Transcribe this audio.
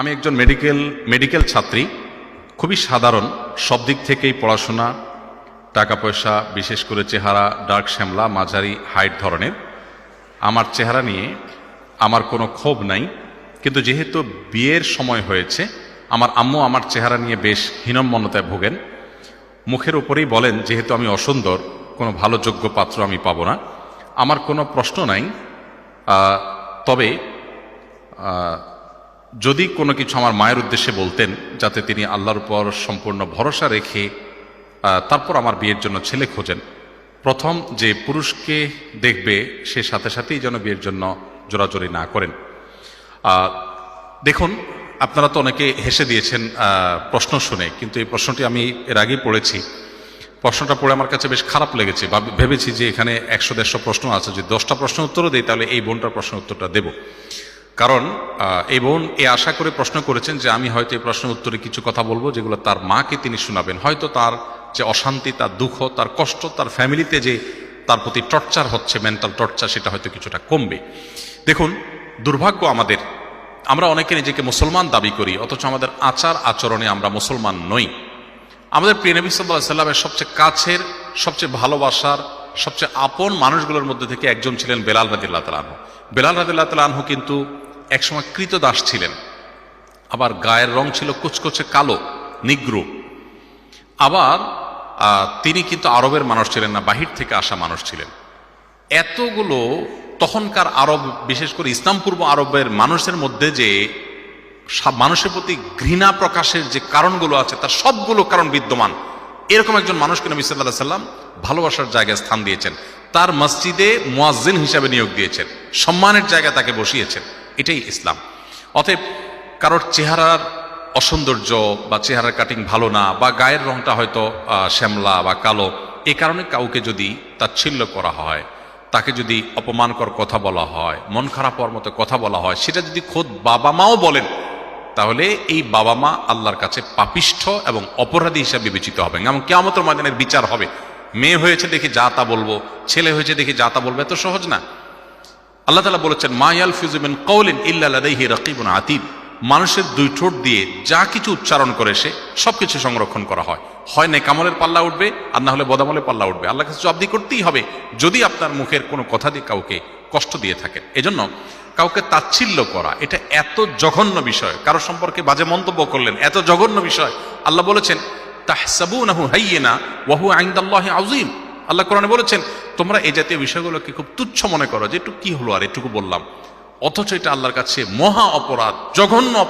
আমি একজন মেডিকেল ছাত্রী, খুবই সাধারণ, সব দিক থেকেই পড়াশোনা, টাকা পয়সা, বিশেষ করে চেহারা ডার্ক শ্যামলা, মাঝারি হাইট ধরনের। আমার চেহারা নিয়ে আমার কোনো ক্ষোভ নাই, কিন্তু যেহেতু বিয়ের সময় হয়েছে, আমার আম্মু আমার চেহারা নিয়ে বেশ হীনম্মন্যতায় ভোগেন। মুখের উপরেই বলেন, যেহেতু আমি অসুন্দর, কোনো ভালো যোগ্য পাত্র আমি পাবো না। আমার কোনো প্রশ্ন নাই, তবে যদি কোনো কিছু আমার মায়ের উদ্দেশ্যে বলতেন, যাতে তিনি আল্লাহর উপর সম্পূর্ণ ভরসা রেখে তারপর আমার বিয়ের জন্য ছেলে খোঁজেন। প্রথম যে পুরুষকে দেখবে সে সাথে সাথেই যেন বিয়ের জন্য জোরাজোরি না করেন। দেখুন, আপনারা তো অনেকে হেসে দিয়েছেন প্রশ্ন শুনে, কিন্তু এই প্রশ্নটি আমি এর আগেই পড়েছি। প্রশ্নটা পড়ে আমার কাছে বেশ খারাপ লেগেছে। ভেবেছি যে এখানে 100-150 প্রশ্ন আছে, যদি 10টা প্রশ্নের উত্তরও দিই তাহলে এই বোনটার প্রশ্নের উত্তরটা দেব। কারণ এই বোন এ আশা করে প্রশ্ন করেছেন যে আমি হয়তো এই প্রশ্নের উত্তরে কিছু কথা বলবো যেগুলো তার মাকে তিনি শোনাবেন। হয়তো তার যে অশান্তি, তার দুঃখ, তার কষ্ট, তার ফ্যামিলিতে যে তার প্রতি টর্চার হচ্ছে, মেন্টাল টর্চার, সেটা হয়তো কিছুটা কমবে। দেখুন, দুর্ভাগ্য আমাদের, আমরা অনেকে নিজেকে মুসলমান দাবি করি, অথচ আমাদের আচার আচরণে আমরা মুসলমান নই। আমাদের প্রিয় নবী সাল্লাল্লাহু আলাইহি সাল্লামের সবচেয়ে কাছের, সবচেয়ে ভালোবাসার, সবচেয়ে আপন মানুষগুলোর মধ্যে থেকে একজন ছিলেন বেলাল রাদিয়াল্লাহু তাআলা আনহু। বেলাল রাদিয়াল্লাহু তাআলা আনহু কিন্তু একসময় কৃতদাস ছিলেন, আবার গায়ের রং ছিল কুচকুচে কালো, নিগ্রো। আবার তিনি কিন্তু আরবের মানুষ ছিলেন না, বাহির থেকে আসা মানুষ ছিলেন। এতগুলো তখনকার আরব, বিশেষ করে ইসলাম পূর্ব আরবের মানুষের মধ্যে যে মানুষের প্রতি ঘৃণা প্রকাশের যে কারণগুলো আছে, তার সবগুলো কারণ বিদ্যমান। এরকম একজন মানুষকে নবী সাল্লাল্লাহু আলাইহি সাল্লাম ভালোবাসার জায়গায় স্থান দিয়েছেন, তার মসজিদে মুয়াজ্জিন হিসাবে নিয়োগ দিয়েছেন, সম্মানের জায়গায় তাকে বসিয়েছেন। এটাই ইসলাম। অতএব কারোর চেহারার অসৌন্দর্য বা চেহারার কাটিং ভালো না, বা গায়ের রংটা হয়তো শ্যামলা বা কালো, এ কারণে কাউকে যদি তাচ্ছিল্য করা হয়, তাকে যদি অপমানকর কথা বলা হয়, মন খারাপ হওয়ার মতো কথা বলা হয়, সেটা যদি খোদ বাবা মাও বলেন, তাহলে এই বাবা মা আল্লাহর কাছে পাপিষ্ঠ এবং অপরাধী হিসাবে বিবেচিত হবেন এবং কিয়ামতের ময়দানের বিচার হবে। মেয়ে হয়েছে দেখি যা তা বলবো, ছেলে হয়েছে দেখি যা তা বলবো, এত সহজ না। আল্লাহ তাআলা বলেছেন, মা ইয়ালফিযু মিন কাওলিন ইল্লা লাদাইহি রাকীবুন আতীদ। মানুষের দুই ঠোঁট দিয়ে যা কিছু উচ্চারণ করে সে সবকিছু সংরক্ষণ করা হয়। হয় নেকামলের পাল্লা উঠবে, আর না হলে বদামলের পাল্লা উঠবে। আল্লাহর কাছে জবাবদিহি করতেই হবে যদি আপনার মুখের কোনো কথা দিয়ে কাউকে কষ্ট দিয়ে থাকেন। এজন্য কাউকে তাচ্ছিল্য করা এটা এত জঘন্য বিষয়, কারো সম্পর্কে বাজে মন্তব্য করলেন, এত জঘন্য বিষয়। আল্লাহ বলেছেন, তাহসাবুনাহু হাইয়িনা ওয়া হুয়া ইনদাল্লাহি আযীম। আল্লাহ কোরআনে বলেছেন, তোমরা এই জাতীয় বিষয়গুলোকে খুব তুচ্ছ মনে করো, যে একটু কি হলো আর এটুকু বললাম, অথচ এটা আল্লাহর কাছে মহা অপরাধ, জঘন্য অপরাধ।